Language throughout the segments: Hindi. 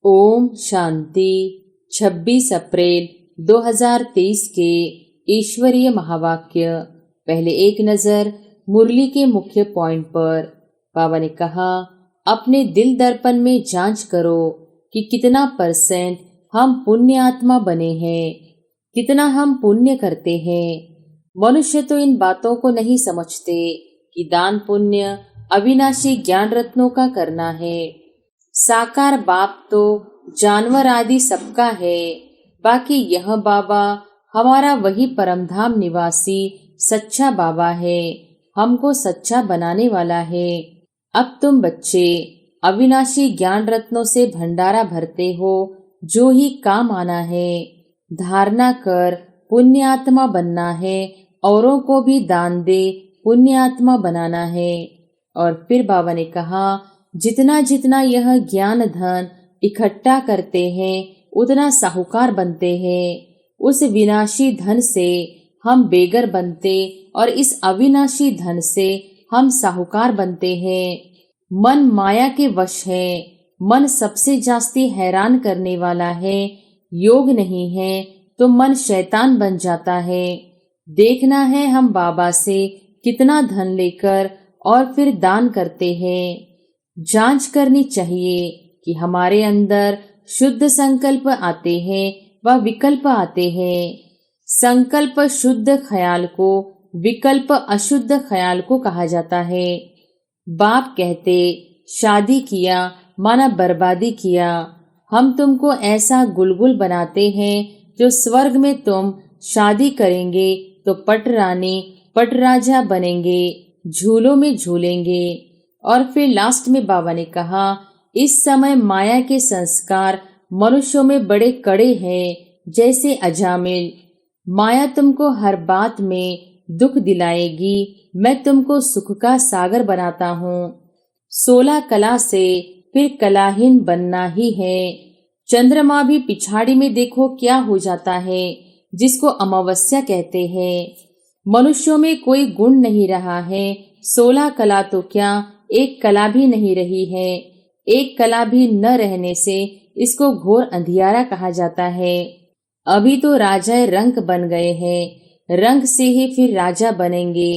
ओम शांति। 26 अप्रैल 2023 के ईश्वरीय महावाक्य। पहले एक नजर मुरली के मुख्य पॉइंट पर। बाबा ने कहा, अपने दिल दर्पण में जांच करो कि कितना % हम पुण्य आत्मा बने हैं, कितना हम पुण्य करते हैं। मनुष्य तो इन बातों को नहीं समझते कि दान पुण्य अविनाशी ज्ञान रत्नों का करना है। साकार बाप तो जानवर आदि सबका है, बाकी यह बाबा हमारा वही परमधाम निवासी सच्चा बाबा है, हमको सच्चा बनाने वाला है। अब तुम बच्चे अविनाशी ज्ञान रत्नों से भंडारा भरते हो, जो ही काम आना है। धारणा कर पुण्य आत्मा बनना है, औरों को भी दान दे पुण्य आत्मा बनाना है। और फिर बाबा ने कहा, जितना जितना यह ज्ञान धन इकट्ठा करते हैं उतना साहूकार बनते हैं। उस विनाशी धन से हम बेगर बनते और इस अविनाशी धन से हम साहूकार बनते हैं। मन माया के वश है, मन सबसे जास्ती हैरान करने वाला है। योग नहीं है तो मन शैतान बन जाता है। देखना है हम बाबा से कितना धन लेकर और फिर दान करते हैं। जांच करनी चाहिए कि हमारे अंदर शुद्ध संकल्प आते हैं व विकल्प आते हैं। संकल्प शुद्ध ख्याल को, विकल्प अशुद्ध ख्याल को कहा जाता है। बाप कहते, शादी किया माना बर्बादी किया। हम तुमको ऐसा गुलगुल बनाते हैं जो स्वर्ग में तुम शादी करेंगे तो पट रानी पट राजा बनेंगे, झूलों में झूलेंगे। और फिर लास्ट में बाबा ने कहा, इस समय माया के संस्कार मनुष्यों में बड़े कड़े हैं, जैसे अजामिल। माया तुमको हर बात में दुख दिलाएगी, मैं तुमको सुख का सागर बनाता हूँ। 16 कला से फिर कलाहीन बनना ही है। चंद्रमा भी पिछाड़ी में देखो क्या हो जाता है, जिसको अमावस्या कहते हैं। मनुष्यों में कोई गुण नहीं रहा है। 16 कला तो क्या, एक कला भी नहीं रही है। एक कला भी न रहने से इसको घोर अंधियारा कहा जाता है। अभी तो राजा रंक बन गए हैं, रंक से ही फिर राजा बनेंगे।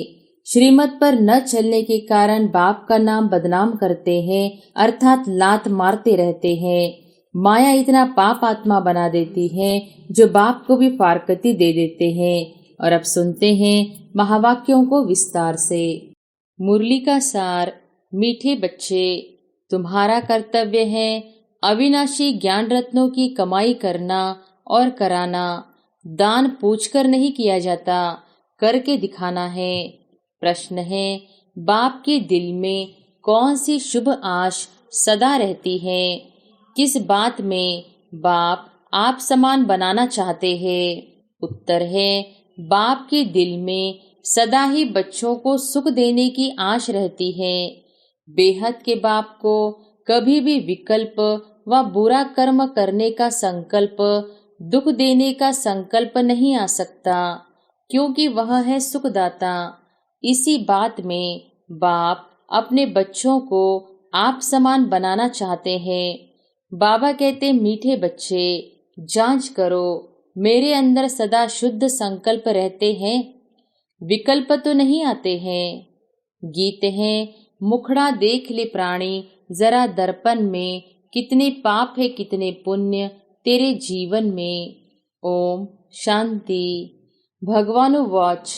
श्रीमत पर न चलने के कारण बाप का नाम बदनाम करते हैं, अर्थात लात मारते रहते हैं। माया इतना पाप आत्मा बना देती है जो बाप को भी फारकती दे देते हैं। और अब सुनते हैं महावाक्यों को विस्तार से। मुरली का सार। मीठे बच्चे, तुम्हारा कर्तव्य है अविनाशी ज्ञान रत्नों की कमाई करना और कराना। दान पूछकर नहीं किया जाता, करके दिखाना है। प्रश्न है, बाप के दिल में कौन सी शुभ आश सदा रहती है? किस बात में बाप आप समान बनाना चाहते हैं? उत्तर है, बाप के दिल में सदा ही बच्चों को सुख देने की आश रहती है। बेहद के बाप को कभी भी विकल्प व बुरा कर्म करने का संकल्प, दुख देने का संकल्प नहीं आ सकता, क्योंकि वह है सुखदाता। इसी बात में बाप अपने बच्चों को आप समान बनाना चाहते हैं। बाबा कहते, मीठे बच्चे, जांच करो मेरे अंदर सदा शुद्ध संकल्प रहते हैं, विकल्प तो नहीं आते हैं। गीत है, मुखड़ा देख ले प्राणी जरा दर्पण में, कितने पाप है कितने पुण्य तेरे जीवन में। ओम शांति। भगवान वाच।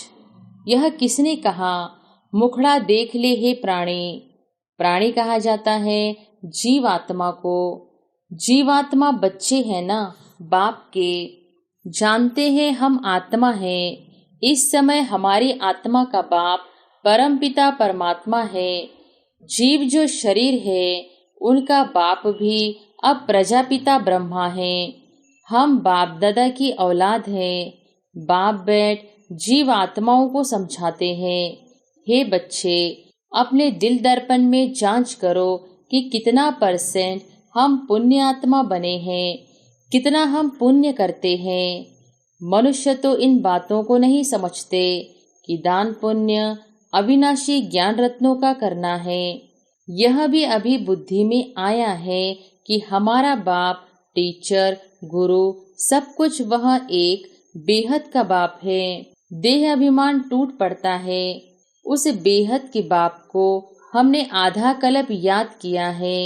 यह किसने कहा, मुखड़ा देख ले हे प्राणी? प्राणी कहा जाता है जीवात्मा को। जीवात्मा बच्चे हैं ना बाप के, जानते हैं हम आत्मा हैं। इस समय हमारी आत्मा का बाप परमपिता परमात्मा है। जीव जो शरीर है उनका बाप भी अब प्रजापिता ब्रह्मा है। हम बाप दादा की औलाद हैं। बाप बैठ जीव आत्माओं को समझाते हैं, हे बच्चे, अपने दिल दर्पण में जांच करो कि कितना % हम पुण्य आत्मा बने हैं, कितना हम पुण्य करते हैं। मनुष्य तो इन बातों को नहीं समझते कि दान पुण्य अविनाशी ज्ञान रत्नों का करना है। यह भी अभी बुद्धि में आया है कि हमारा बाप, टीचर, गुरु, सब कुछ वह एक बेहद का बाप है। देह अभिमान टूट पड़ता है। उस बेहद के बाप को हमने आधा कल्प याद किया है।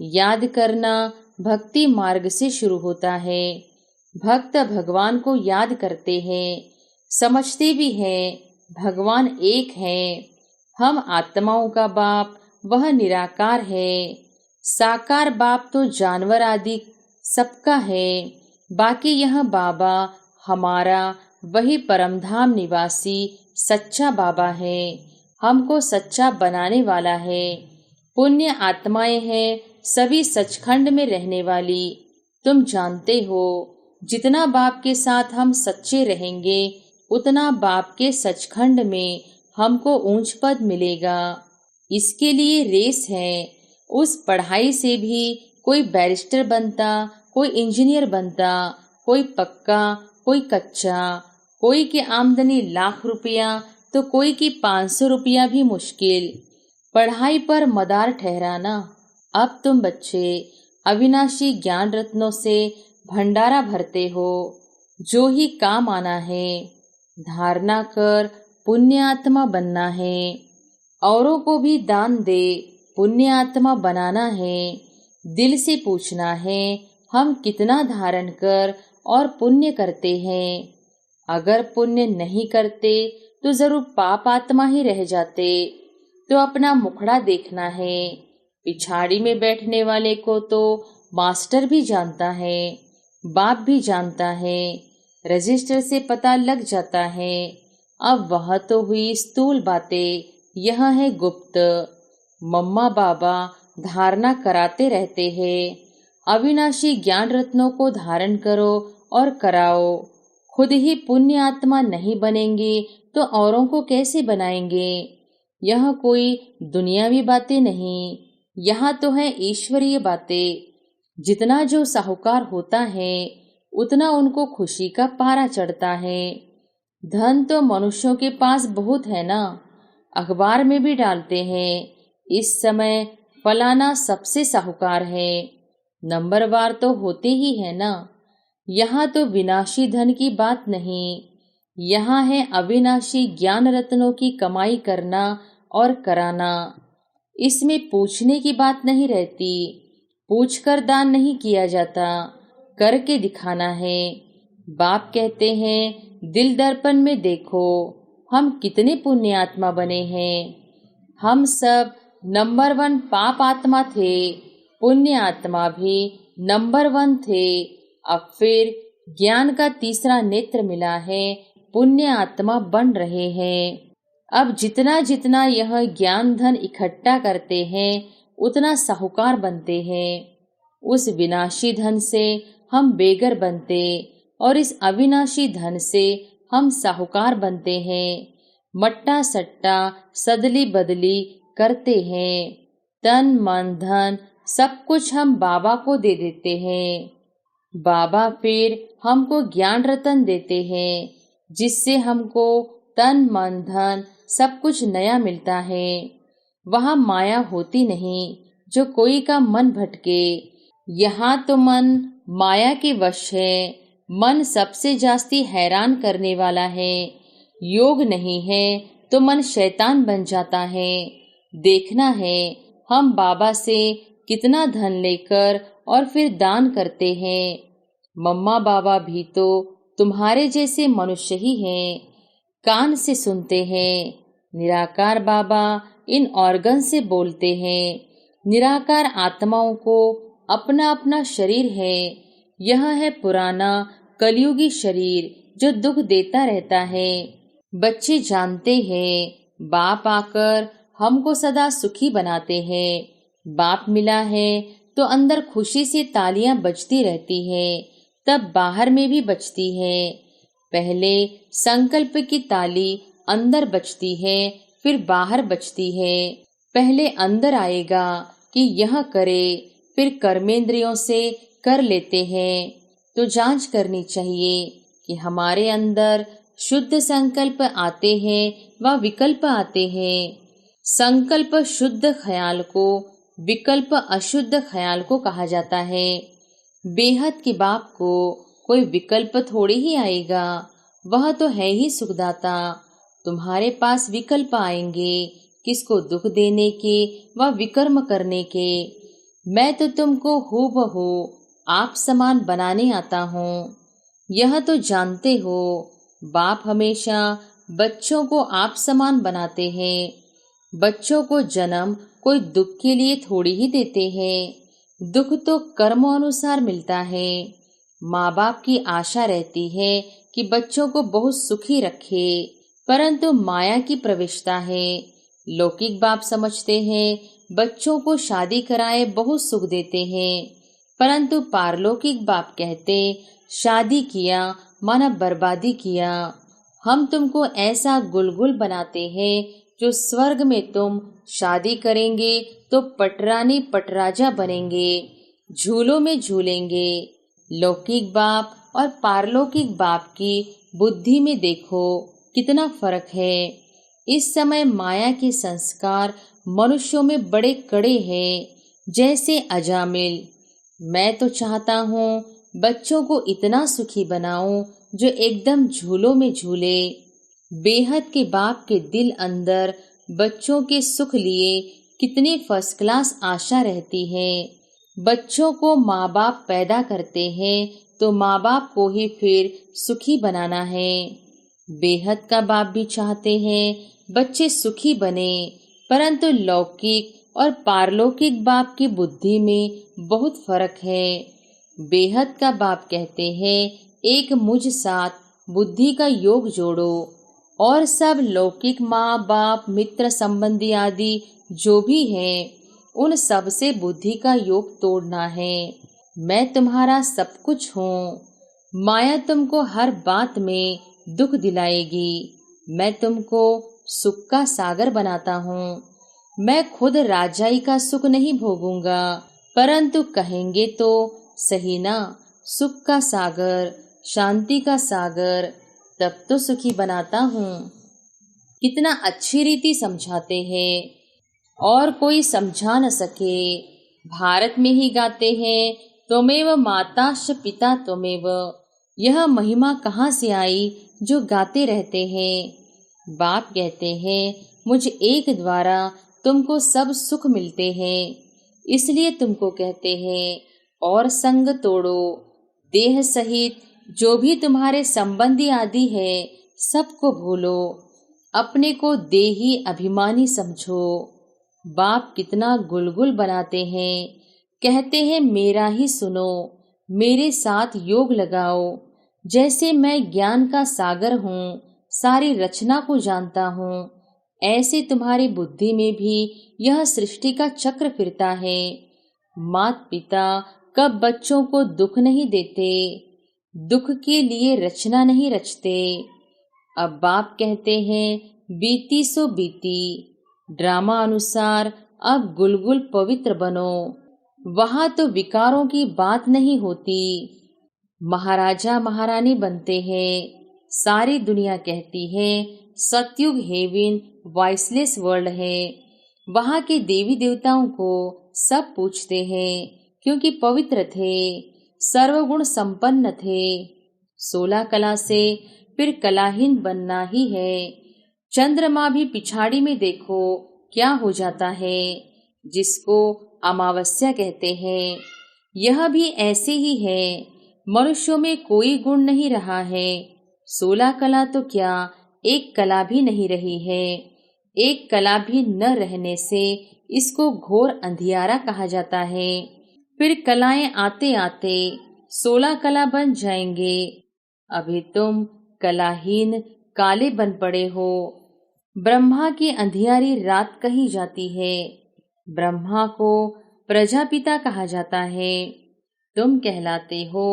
याद करना भक्ति मार्ग से शुरू होता है। भक्त भगवान को याद करते हैं, समझते भी हैं भगवान एक है। हम आत्माओं का बाप वह निराकार है। साकार बाप तो जानवर आदि सबका है। बाकी यह बाबा हमारा वही परमधाम निवासी सच्चा बाबा है। हमको सच्चा बनाने वाला है। पुण्य आत्माएं हैं सभी सचखंड में रहने वाली। तुम जानते हो जितना बाप के साथ हम सच्चे रहेंगे उतना बाप के सचखंड में हमको ऊंच पद मिलेगा। इसके लिए रेस है। उस पढ़ाई से भी कोई बैरिस्टर बनता, कोई इंजीनियर बनता, कोई पक्का, कोई कच्चा। कोई की आमदनी लाख रुपया तो कोई की 500 रुपया भी मुश्किल। पढ़ाई पर मदार ठहराना। अब तुम बच्चे अविनाशी ज्ञान रत्नों से भंडारा भरते हो, जो ही काम आना है। धारणा कर पुण्य आत्मा बनना है। औरों को भी दान दे पुण्य आत्मा बनाना है। दिल से पूछना है हम कितना धारण कर और पुण्य करते हैं। अगर पुण्य नहीं करते तो जरूर पाप आत्मा ही रह जाते। तो अपना मुखड़ा देखना है। पिछाड़ी में बैठने वाले को तो मास्टर भी जानता है, बाप भी जानता है। रजिस्टर से पता लग जाता है। अब वह तो हुई स्थूल बातें, यह है गुप्त। मम्मा बाबा धारणा कराते रहते हैं। अविनाशी ज्ञान रत्नों को धारण करो और कराओ। खुद ही पुण्य आत्मा नहीं बनेंगे तो औरों को कैसे बनाएंगे। यह कोई दुनियावी बातें नहीं, यहाँ तो है ईश्वरीय बातें। जितना जो साहूकार होता है उतना उनको खुशी का पारा चढ़ता है। धन तो मनुष्यों के पास बहुत है ना, अखबार में भी डालते हैं इस समय फलाना सबसे साहूकार है। नंबरवार तो होते ही है ना। यहाँ तो विनाशी धन की बात नहीं, यहाँ है अविनाशी ज्ञान रत्नों की कमाई करना और कराना। इसमें पूछने की बात नहीं रहती। पूछकर दान नहीं किया जाता, करके दिखाना है। बाप कहते हैं दिल दर्पण में देखो हम कितने पुण्य आत्मा बने हैं। हम सब नंबर 1 पाप आत्मा थे, पुण्य आत्मा भी नंबर 1 थे। अब फिर ज्ञान का तीसरा नेत्र मिला है, पुण्य आत्मा बन रहे हैं। अब जितना जितना यह ज्ञान धन इकट्ठा करते हैं उतना साहूकार बनते हैं। उस विनाशी धन से हम बेगर बनते और इस अविनाशी धन से हम साहूकार बनते हैं। मट्टा सट्टा सदली बदली करते हैं। तन मन धन सब कुछ हम बाबा को दे देते हैं। बाबा फिर हमको ज्ञान रतन देते हैं, जिससे हमको तन मन धन सब कुछ नया मिलता है। वहाँ माया होती नहीं जो कोई का मन भटके। यहाँ तो मन माया के वश है। मन सबसे जास्ती हैरान करने वाला है। योग नहीं है तो मन शैतान बन जाता है। देखना है हम बाबा से कितना धन लेकर और फिर दान करते हैं। मम्मा बाबा भी तो तुम्हारे जैसे मनुष्य ही हैं, कान से सुनते हैं। निराकार बाबा इन ऑर्गन से बोलते हैं। निराकार आत्माओं को अपना अपना शरीर है। यह है पुराना कलयुगी शरीर जो दुख देता रहता है। बच्चे जानते हैं बाप आकर हमको सदा सुखी बनाते हैं। बाप मिला है तो अंदर खुशी से तालियां बजती रहती है, तब बाहर में भी बजती है। पहले संकल्प की ताली अंदर बजती है, फिर बाहर बजती है। पहले अंदर आएगा कि यह करे, फिर कर्मेंद्रियों से कर लेते हैं। तो जांच करनी चाहिए कि हमारे अंदर शुद्ध संकल्प आते हैं व विकल्प आते हैं। संकल्प शुद्ध ख्याल को विकल्प अशुद्ध ख्याल को कहा जाता है। बेहद के बाप को कोई विकल्प थोड़ी ही आएगा, वह तो है ही सुखदाता। तुम्हारे पास विकल्प आएंगे, किसको दुख देने के व विकर्म करने के। मैं तो तुमको हूबहू आप समान बनाने आता हूँ। यह तो जानते हो, बाप हमेशा बच्चों को आप समान बनाते हैं। बच्चों को जन्म कोई दुख के लिए थोड़ी ही देते हैं। दुख तो कर्मों अनुसार मिलता है। माँ बाप की आशा रहती है कि बच्चों को बहुत सुखी रखे, परंतु माया की प्रविष्टा है। लौकिक बाप समझते हैं बच्चों को शादी कराए बहुत सुख देते हैं, परंतु पारलौकिक बाप कहते शादी किया माना बर्बादी किया। हम तुमको ऐसा गुलगुल बनाते हैं जो स्वर्ग में तुम शादी करेंगे तो पटरानी पटराजा बनेंगे, झूलों में झूलेंगे। लौकिक बाप और पारलौकिक बाप की बुद्धि में देखो कितना फर्क है। इस समय माया के संस्कार मनुष्यों में बड़े कड़े हैं, जैसे अजामिल। मैं तो चाहता हूँ बच्चों को इतना सुखी बनाऊं जो एकदम झूलों में झूले। बेहद के बाप के दिल अंदर बच्चों के सुख लिए कितनी फर्स्ट क्लास आशा रहती है। बच्चों को माँ बाप पैदा करते हैं तो माँ बाप को ही फिर सुखी बनाना है। बेहद का बाप भी चाहते हैं बच्चे सुखी बने, परंतु लौकिक और पारलौकिक बाप की बुद्धि में बहुत फर्क है। बेहद का बाप कहते हैं एक मुझ साथ बुद्धि का योग जोड़ो, और सब लौकिक माँ बाप मित्र संबंधी आदि जो भी हैं उन सब से बुद्धि का योग तोड़ना है। मैं तुम्हारा सब कुछ हूँ। माया तुमको हर बात में दुख दिलाएगी। मैं तुमको सुख का सागर बनाता हूँ। मैं खुद राजाई का सुख नहीं भोगूंगा, परंतु कहेंगे तो सही ना, सुख का सागर, शांति का सागर, तब तो सुखी बनाता हूँ। कितना अच्छी रीति समझाते हैं और कोई समझा न सके। भारत में ही गाते हैं त्वमेव माताश्च पिता त्वमेव। यह महिमा कहाँ से आई जो गाते रहते हैं। बाप कहते हैं मुझ एक द्वारा तुमको सब सुख मिलते हैं, इसलिए तुमको कहते हैं और संग तोड़ो। देह सहित जो भी तुम्हारे संबंधी आदि है सबको भूलो, अपने को देही अभिमानी समझो। बाप कितना गुलगुल बनाते हैं, कहते हैं मेरा ही सुनो, मेरे साथ योग लगाओ। जैसे मैं ज्ञान का सागर हूँ, सारी रचना को जानता हूँ, ऐसे तुम्हारी बुद्धि में भी यह सृष्टि का चक्र फिरता है। माता पिता कब बच्चों को दुख नहीं देते, दुख के लिए रचना नहीं रचते। अब बाप कहते हैं बीती सो बीती, ड्रामा अनुसार अब गुलगुल पवित्र बनो। वहां तो विकारों की बात नहीं होती। महाराजा महारानी बनते हैं। सारी दुनिया कहती है सतयुग हेवन वॉइसलेस वर्ल्ड है। वहां के देवी देवताओं को सब पूछते हैं क्योंकि पवित्र थे, सर्वगुण संपन्न थे। 16 कला से फिर कलाहीन बनना ही है। चंद्रमा भी पिछाड़ी में देखो क्या हो जाता है, जिसको अमावस्या कहते हैं। यह भी ऐसे ही है। मनुष्यों में कोई गुण नहीं रहा है। 16 कला तो क्या, एक कला भी नहीं रही है। एक कला भी न रहने से इसको घोर अंधियारा कहा जाता है। फिर कलाएं आते आते 16 कला बन जाएंगे। अभी तुम कलाहीन काले बन पड़े हो। ब्रह्मा की अंधियारी रात कही जाती है। ब्रह्मा को प्रजापिता कहा जाता है। तुम कहलाते हो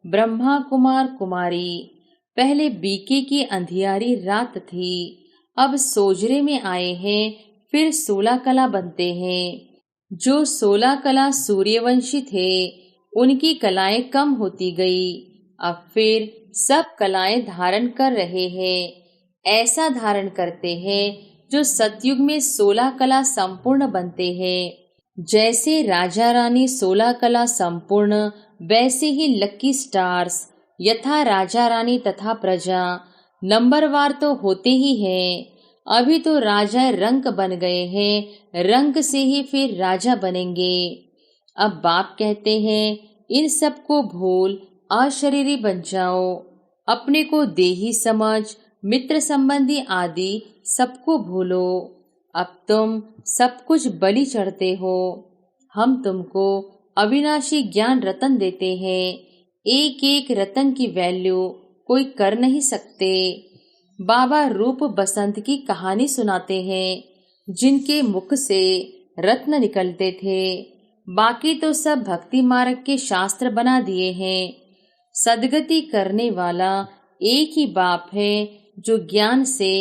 ब्रह्मा कुमार कुमारी। पहले बीके की अंधियारी रात थी, अब सोजरे में आए हैं, फिर 16 कला बनते हैं। जो 16 कला सूर्यवंशी थे उनकी कलाएं कम होती गई, अब फिर सब कलाएं धारण कर रहे हैं। ऐसा धारण करते हैं जो सतयुग में 16 कला संपूर्ण बनते हैं। जैसे राजा रानी 16 कला संपूर्ण, वैसे ही लकी स्टार्स यथा राजा रानी तथा प्रजा नंबरवार तो होते ही हैं। अभी तो राजा रंक बन गए हैं, रंक से ही फिर राजा बनेंगे। अब बाप कहते हैं इन सब को भूल अशरीरी बन जाओ, अपने को देही समझ, मित्र संबंधी आदि सबको भूलो। अब तुम सब कुछ बलि चढ़ते हो। हम तुमको अविनाशी ज्ञान रतन देते हैं। एक एक रतन की वैल्यू कोई कर नहीं सकते। बाबा रूप बसंत की कहानी सुनाते हैं, जिनके मुख से रत्न निकलते थे। बाकी तो सब भक्ति मार्ग के शास्त्र बना दिए हैं। सदगति करने वाला एक ही बाप है, जो ज्ञान से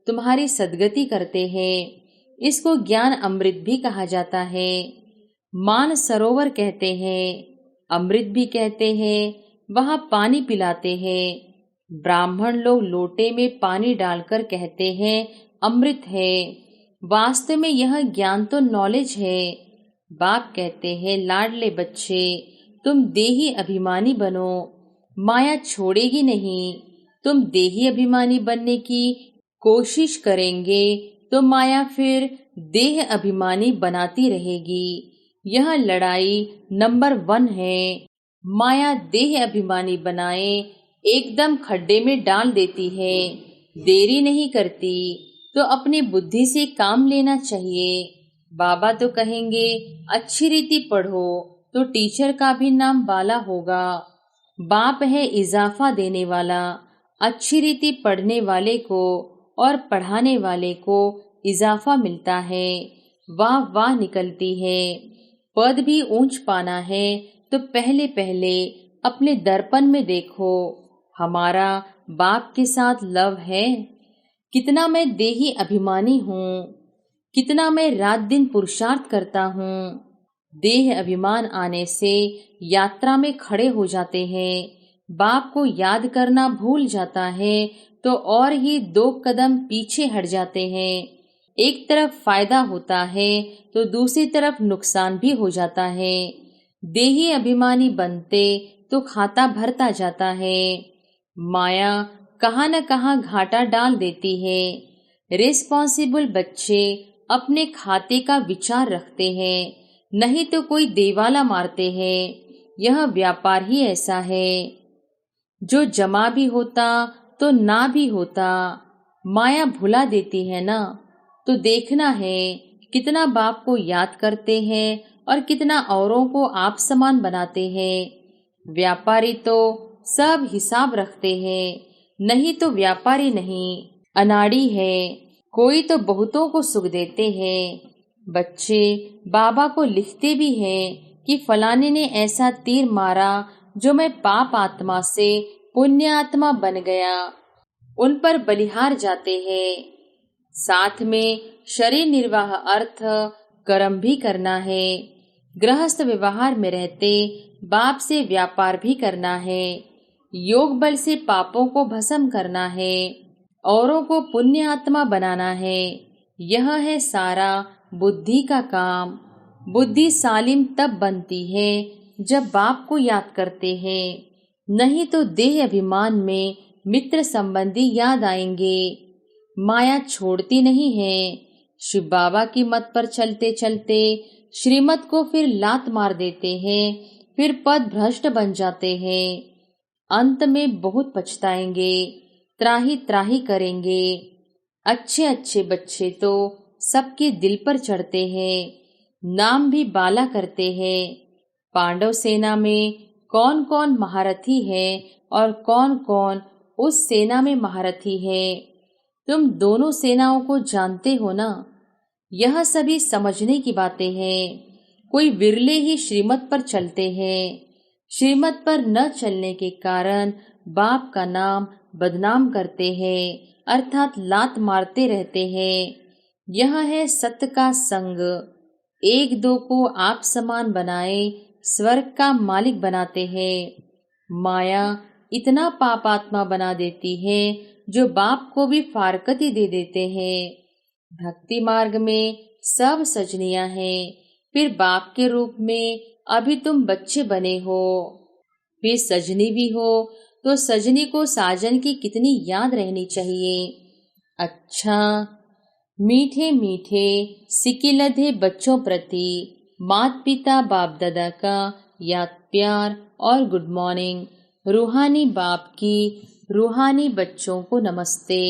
तुम्हारी सदगति करते हैं। इसको ज्ञान अमृत भी कहा जाता है। मान सरोवर कहते हैं, अमृत भी कहते हैं। वहाँ पानी पिलाते हैं। ब्राह्मण लोग लोटे में पानी डालकर कहते हैं अमृत है। वास्तव में यह ज्ञान तो नॉलेज है। बाप कहते हैं लाडले बच्चे, तुम देही अभिमानी बनो, माया छोड़ेगी नहीं। तुम देही अभिमानी बनने की कोशिश करेंगे तो माया फिर देह अभिमानी बनाती रहेगी। यह लड़ाई नंबर 1 है। माया देह अभिमानी बनाए, एकदम खड्डे में डाल देती है। देरी नहीं करती, तो अपनी बुद्धि से काम लेना चाहिए। बाबा तो कहेंगे अच्छी रीति पढ़ो तो टीचर का भी नाम बाला होगा। बाप है इजाफा देने वाला। अच्छी रीति पढ़ने वाले को और पढ़ाने वाले को इजाफा मिलता है। वाह वाह निकलती है। पद भी ऊंच पाना है तो पहले पहले अपने दर्पण में देखो, हमारा बाप के साथ लव है। कितना मैं देही अभिमानी हूँ, कितना मैं रात दिन पुरुषार्थ करता हूँ। देह अभिमान आने से यात्रा में खड़े हो जाते हैं। बाप को याद करना भूल जाता है तो और ही 2 कदम पीछे हट जाते हैं। एक तरफ फायदा होता है तो दूसरी तरफ नुकसान भी हो जाता है। देही अभिमानी बनते तो खाता भरता जाता है। माया कहाँ न कहाँ घाटा डाल देती है। रिस्पॉन्सिबल बच्चे अपने खाते का विचार रखते हैं, नहीं तो कोई देवाला मारते हैं। यह व्यापार ही ऐसा है, जो जमा भी होता तो ना भी होता। माया भुला देती है ना। तो देखना है कितना बाप को याद करते हैं और कितना औरों को आप समान बनाते हैं। व्यापारी तो सब हिसाब रखते हैं, नहीं तो व्यापारी नहीं, अनाड़ी है। कोई तो बहुतों को सुख देते हैं। बच्चे बाबा को लिखते भी हैं कि फलाने ने ऐसा तीर मारा जो मैं पाप आत्मा से पुण्य आत्मा बन गया। उन पर बलिहार जाते हैं। साथ में शरीर निर्वाह अर्थ कर्म भी करना है। गृहस्थ व्यवहार में रहते बाप से व्यापार भी करना है। योग बल से पापों को भस्म करना है, औरों को पुण्य आत्मा बनाना है। यह है सारा बुद्धि का काम। बुद्धि सालिम तब बनती है जब बाप को याद करते हैं, नहीं तो देह अभिमान में मित्र संबंधी याद आएंगे। माया छोड़ती नहीं है। शिव बाबा की मत पर चलते चलते श्रीमत को फिर लात मार देते हैं, फिर पद भ्रष्ट बन जाते हैं। अंत में बहुत पछताएंगे, त्राही त्राही करेंगे। अच्छे अच्छे बच्चे तो सबके दिल पर चढ़ते हैं, नाम भी बाला करते हैं। पांडव सेना में कौन कौन महारथी है और कौन कौन उस सेना में महारथी है, तुम दोनों सेनाओं को जानते हो ना। यह सभी समझने की बातें हैं। कोई विरले ही श्रीमत पर चलते हैं। श्रीमत पर न चलने के कारण बाप का नाम बदनाम करते हैं, अर्थात लात मारते रहते हैं। यह है सत्य का संग। एक दो को आप समान बनाए स्वर्ग का मालिक बनाते हैं। माया इतना पापात्मा बना देती है जो बाप को भी फारकती दे देते हैं। भक्ति मार्ग में सब सजनियां हैं, फिर बाप के रूप में अभी तुम बच्चे बने हो, फिर सजनी भी हो, तो सजनी को साजन की कितनी याद रहनी चाहिए। अच्छा, मीठे मीठे सिकिलधे बच्चों प्रति माता पिता बाप दादा का याद प्यार और गुड मॉर्निंग। रूहानी बाप की रूहानी बच्चों को नमस्ते।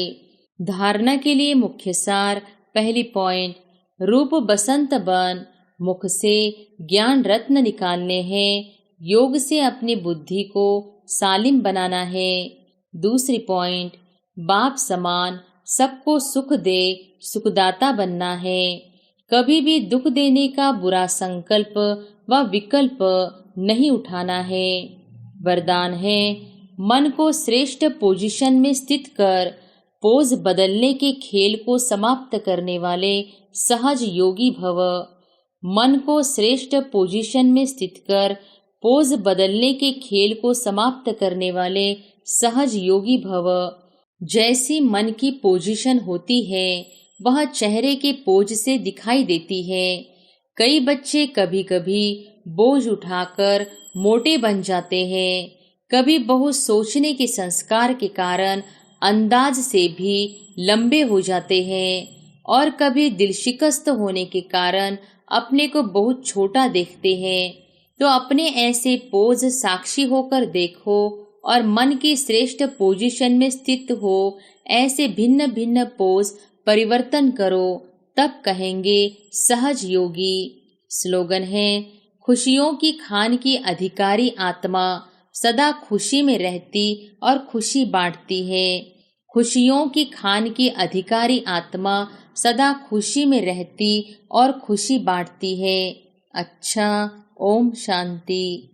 धारणा के लिए मुख्य सार। पहली पॉइंट, रूप बसंत बन मुख से ज्ञान रत्न निकालने हैं। योग से अपनी बुद्धि को सालिम बनाना है। दूसरी पॉइंट, बाप समान सबको सुख दे सुखदाता बनना है। कभी भी दुख देने का बुरा संकल्प व विकल्प नहीं उठाना है। वरदान है, मन को श्रेष्ठ पोजीशन में स्थित कर पोज बदलने के खेल को समाप्त करने वाले सहज योगी भव। मन को श्रेष्ठ पोजीशन में स्थित कर पोज बदलने के खेल को समाप्त करने वाले सहज योगी भव। जैसी मन की पोजीशन होती है वह चेहरे के पोज से दिखाई देती है। कई बच्चे कभी कभी बोझ उठाकर मोटे बन जाते हैं, कभी बहुत सोचने के संस्कार के कारण अंदाज से भी लंबे हो जाते हैं, और कभी दिल शिकस्त होने के कारण अपने को बहुत छोटा देखते हैं। तो अपने ऐसे पोज साक्षी होकर देखो और मन की श्रेष्ठ पोजीशन में स्थित हो ऐसे भिन्न भिन्न पोज परिवर्तन करो, तब कहेंगे सहज योगी। स्लोगन है, खुशियों की खान की अधिकारी आत्मा सदा खुशी में रहती और खुशी बांटती है। खुशियों की खान की अधिकारी आत्मा सदा खुशी में रहती और खुशी बांटती है। अच्छा, ओम शांति।